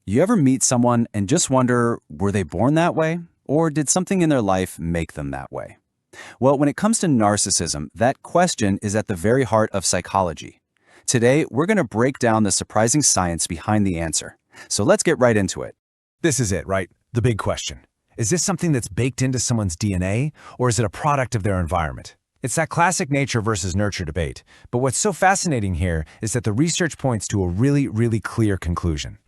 You ever meet someone and just wonder, were they born that way? Or did something in their life make them that way? Well, when it comes to narcissism, that question is at the very heart of psychology. Today, we're going to break down the surprising science behind the answer. So let's get right into it. This is it, right? The big question. Is this something that's baked into someone's DNA, or is it a product of their environment? It's that classic nature versus nurture debate. But what's so fascinating here is that the research points to a really clear conclusion.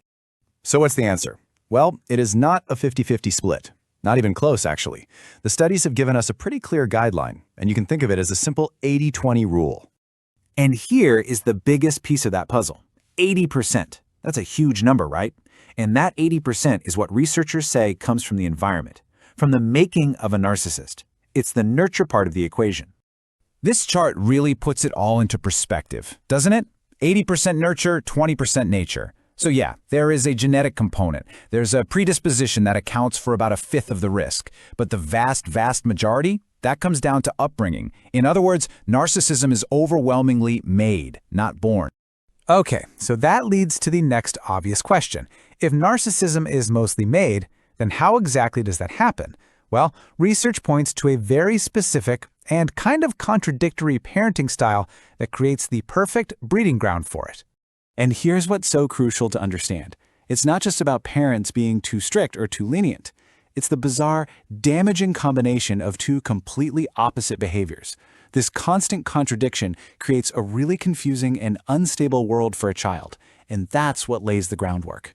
So what's the answer? Well, it is not a 50-50 split. Not even close, actually. The studies have given us a pretty clear guideline, and you can think of it as a simple 80-20 rule. And here is the biggest piece of that puzzle. 80%. That's a huge number, right? And that 80% is what researchers say comes from the environment, from the making of a narcissist. It's the nurture part of the equation. This chart really puts it all into perspective, doesn't it? 80% nurture, 20% nature. So yeah, there is a genetic component. There's a predisposition that accounts for about a fifth of the risk. But the vast majority, that comes down to upbringing. In other words, narcissism is overwhelmingly made, not born. Okay, so that leads to the next obvious question. If narcissism is mostly made, then how exactly does that happen? Well, research points to a very specific and kind of contradictory parenting style that creates the perfect breeding ground for it. And here's what's so crucial to understand. It's not just about parents being too strict or too lenient. It's the bizarre, damaging combination of two completely opposite behaviors. This constant contradiction creates a really confusing and unstable world for a child, and that's what lays the groundwork.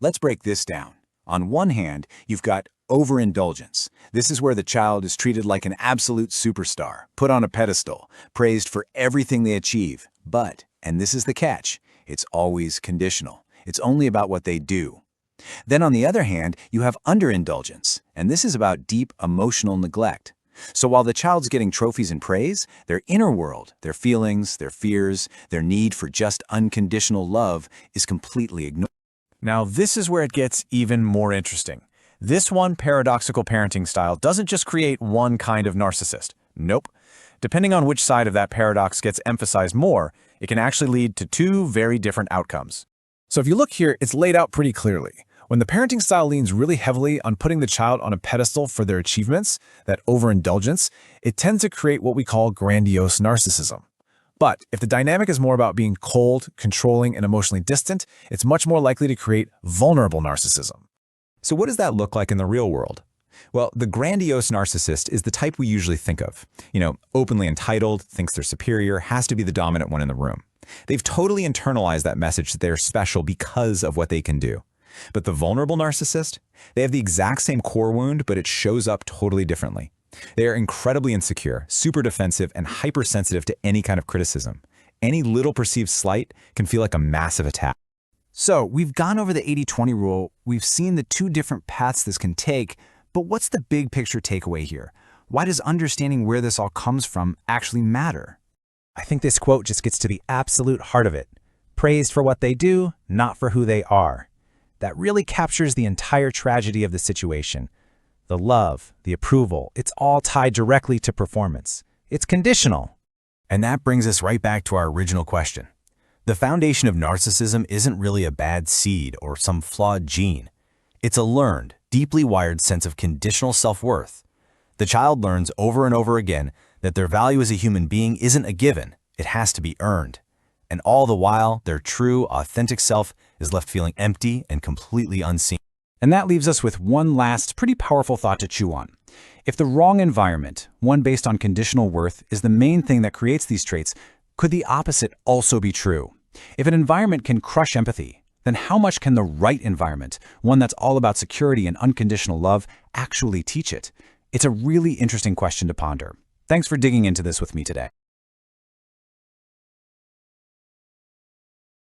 Let's break this down. On one hand, you've got overindulgence. This is where the child is treated like an absolute superstar, put on a pedestal, praised for everything they achieve. But, and this is the catch, it's always conditional. It's only about what they do. Then on the other hand, you have underindulgence, and this is about deep emotional neglect. So while the child's getting trophies and praise, their inner world, their feelings, their fears, their need for just unconditional love is completely ignored. Now, this is where it gets even more interesting. This one paradoxical parenting style doesn't just create one kind of narcissist. Nope. Depending on which side of that paradox gets emphasized more, it can actually lead to two very different outcomes. So if you look here, it's laid out pretty clearly. When the parenting style leans really heavily on putting the child on a pedestal for their achievements, that overindulgence, it tends to create what we call grandiose narcissism. But if the dynamic is more about being cold, controlling, and emotionally distant, it's much more likely to create vulnerable narcissism. So what does that look like in the real world? Well, the grandiose narcissist is the type we usually think of. Openly entitled, thinks they're superior, has to be the dominant one in the room. They've totally internalized that message that they're special because of what they can do. But the vulnerable narcissist, they have the exact same core wound, but it shows up totally differently. They are incredibly insecure, super defensive, and hypersensitive to any kind of criticism. Any little perceived slight can feel like a massive attack. So we've gone over the 80-20 rule, we've seen the two different paths this can take, but what's the big picture takeaway here? Why does understanding where this all comes from actually matter? I think this quote just gets to the absolute heart of it. Praised for what they do, not for who they are. That really captures the entire tragedy of the situation. The love, the approval, it's all tied directly to performance. It's conditional. And that brings us right back to our original question. The foundation of narcissism isn't really a bad seed or some flawed gene. It's a learned, deeply wired sense of conditional self-worth. The child learns over and over again that their value as a human being isn't a given, it has to be earned. And all the while, their true, authentic self is left feeling empty and completely unseen. And that leaves us with one last, pretty powerful thought to chew on. If the wrong environment, one based on conditional worth, is the main thing that creates these traits, could the opposite also be true? If an environment can crush empathy, then how much can the right environment, one that's all about security and unconditional love, actually teach it? It's a really interesting question to ponder. Thanks for digging into this with me today.